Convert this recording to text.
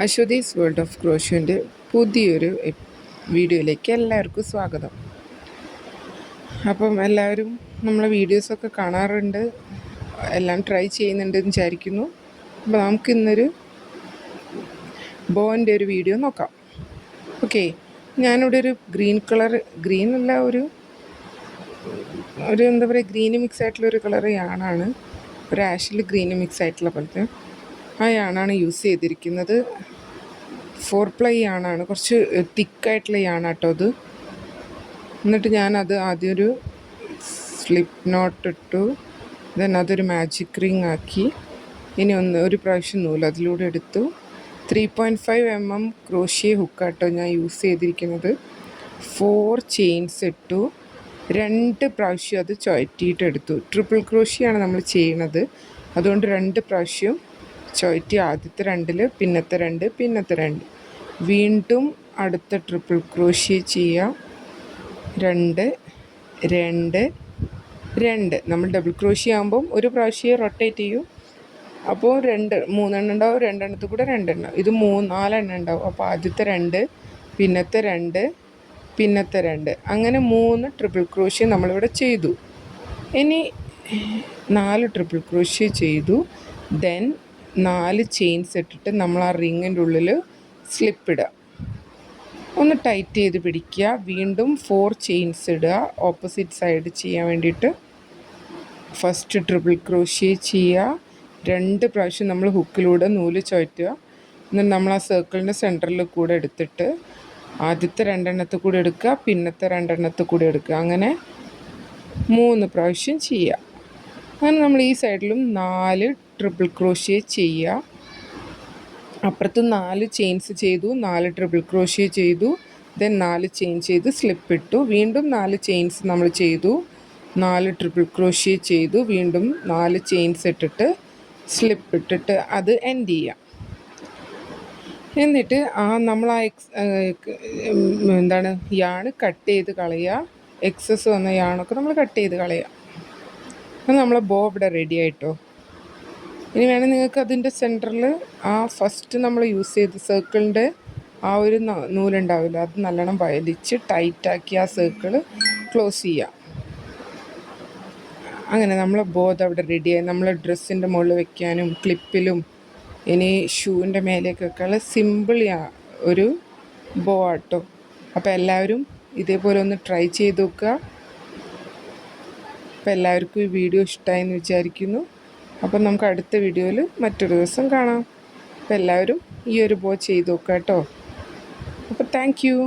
Aswathi's world of ക്രോഷ്യോൻ്റെ പുതിയൊരു വീഡിയോയിലേക്ക് എല്ലാവർക്കും സ്വാഗതം. അപ്പം എല്ലാവരും നമ്മളെ വീഡിയോസൊക്കെ കാണാറുണ്ട്, എല്ലാം ട്രൈ ചെയ്യുന്നുണ്ടെന്ന് വിചാരിക്കുന്നു. അപ്പോൾ നമുക്കിന്നൊരു ബോൻ്റെ ഒരു വീഡിയോ നോക്കാം. ഓക്കെ, ഞാനിവിടെ ഒരു ഗ്രീൻ അല്ല, ഒരു എന്താ പറയുക, ഗ്രീന് മിക്സ് ആയിട്ടുള്ളൊരു കളർ യാണാണ്, ഒരു ആഷിൽ ഗ്രീന് മിക്സ് ആയിട്ടുള്ള പോലത്തെ ആ യാണാണ് യൂസ് ചെയ്തിരിക്കുന്നത്. 4 പ്ലൈ യാണാണ്, കുറച്ച് തിക്കായിട്ടുള്ള യാണാട്ടോ അത്. എന്നിട്ട് ഞാനത് ആദ്യം ഒരു സ്ലിപ്പ് നോട്ട് ഇട്ടു, ദെൻ അതൊരു മാജിക് റിങ് ആക്കി. ഇനി ഒരു പ്രാവശ്യം നൂല് അതിലൂടെ എടുത്തു. 3.5 mm ക്രോഷ്യ ഹുക്കാട്ടോ ഞാൻ യൂസ് ചെയ്തിരിക്കുന്നത്. 4 ചെയിൻസ് ഇട്ടു, 2 പ്രാവശ്യം അത് ചുഴറ്റിയിട്ടെടുത്തു. ട്രിപ്പിൾ ക്രോഷ്യയാണ് നമ്മൾ ചെയ്യണത്, അതുകൊണ്ട് 2 പ്രാവശ്യം ചുഴറ്റി. ആദ്യത്തെ 2-ൽ, പിന്നത്തെ 2, വീണ്ടും അടുത്ത ട്രിപ്പിൾ ക്രോഷ്യ ചെയ്യാം. 2 നമ്മൾ ഡബിൾ ക്രോഷ്യ ആകുമ്പം ഒരു പ്രാവശ്യം റൊട്ടേറ്റ് ചെയ്യും, അപ്പോൾ 3 എണ്ണം ഉണ്ടാവും, 2 എണ്ണത്തിൽ കൂടെ 2 എണ്ണം, ഇത് 4 എണ്ണം ഉണ്ടാവും. അപ്പോൾ ആദ്യത്തെ 2, പിന്നത്തെ 2, അങ്ങനെ 3 ട്രിപ്പിൾ ക്രോഷ്യ നമ്മളിവിടെ ചെയ്തു. ഇനി 4 ട്രിപ്പിൾ ക്രോഷ്യ ചെയ്തു, ദെൻ 4 ചെയിൻസ് ഇട്ടിട്ട് നമ്മൾ ആ റിങ്ങിൻ്റെ ഉള്ളിൽ സ്ലിപ്പ് ഇടുക, ഒന്ന് ടൈറ്റ് ചെയ്ത് പിടിക്കുക. വീണ്ടും 4 ചെയിൻസ് ഇടുക, ഓപ്പോസിറ്റ് സൈഡ് ചെയ്യാൻ വേണ്ടിയിട്ട്. ഫസ്റ്റ് ട്രിപ്പിൾ ക്രോഷ്യ ചെയ്യുക, 2 പ്രാവശ്യം നമ്മൾ ഹുക്കിലൂടെ നൂല് ചുഴറ്റുക. എന്നിട്ട് നമ്മൾ ആ സർക്കിളിൻ്റെ സെൻറ്ററിൽ കൂടെ എടുത്തിട്ട് ആദ്യത്തെ 2 എണ്ണത്തിൽ കൂടെ എടുക്കുക, പിന്നത്തെ 2 എണ്ണത്തിൽ കൂടെ എടുക്കുക, അങ്ങനെ 3 പ്രാവശ്യം ചെയ്യുക. അങ്ങനെ നമ്മൾ ഈ സൈഡിലും 4 ട്രിപ്പിൾ ക്രോഷ്യ ചെയ്യുക. അപ്പുറത്ത് 4 ചെയിൻസ് ചെയ്തു, 4 ട്രിപ്പിൾ ക്രോഷ്യ ചെയ്തു, ദെൻ 4 ചെയിൻ ചെയ്ത് സ്ലിപ്പ് ഇട്ടു. വീണ്ടും 4 ചെയിൻസ് നമ്മൾ ചെയ്തു, 4 ട്രിപ്പിൾ ക്രോഷ്യ ചെയ്തു, വീണ്ടും 4 ചെയിൻസ് ഇട്ടിട്ട് സ്ലിപ്പ് ഇട്ടിട്ട് അത് എൻഡ് ചെയ്യാം. എന്നിട്ട് നമ്മൾ യാണ് കട്ട് ചെയ്ത് കളയുക. എക്സസ് വന്ന യാണൊക്കെ നമ്മൾ കട്ട് ചെയ്ത് കളയുക. അപ്പം നമ്മളെ ബോ ഇവിടെ റെഡി ആയിട്ടോ. ഇനി വേണമെങ്കിൽ നിങ്ങൾക്ക് അതിൻ്റെ സെൻറ്ററിൽ ആ ഫസ്റ്റ് നമ്മൾ യൂസ് ചെയ്ത സർക്കിളിൻ്റെ ആ ഒരു നൂലുണ്ടാവില്ല, അത് നല്ലോണം വലിച്ച് ടൈറ്റാക്കി ആ സർക്കിൾ ക്ലോസ് ചെയ്യുക. അങ്ങനെ നമ്മളെ ബോ അവിടെ റെഡിയായി. നമ്മളെ ഡ്രസ്സിൻ്റെ മുകളിൽ വെക്കാനും ക്ലിപ്പിലും ഇനി ഷൂവിൻ്റെ മേലേക്കൊക്കെയുള്ള സിമ്പിൾ ഒരു ബോ ആട്ടോ. അപ്പോൾ എല്ലാവരും ഇതേപോലെ ഒന്ന് ട്രൈ ചെയ്ത് നോക്കുക. അപ്പോൾ എല്ലാവർക്കും ഈ വീഡിയോ ഇഷ്ടമായെന്ന് വിചാരിക്കുന്നു. അപ്പം നമുക്ക് അടുത്ത വീഡിയോയിൽ മറ്റൊരു ദിവസം കാണാം. അപ്പോൾ എല്ലാവരും ഈ ഒരു ബോ ചെയ്ത് നോക്കുക കേട്ടോ. അപ്പോൾ താങ്ക് യു.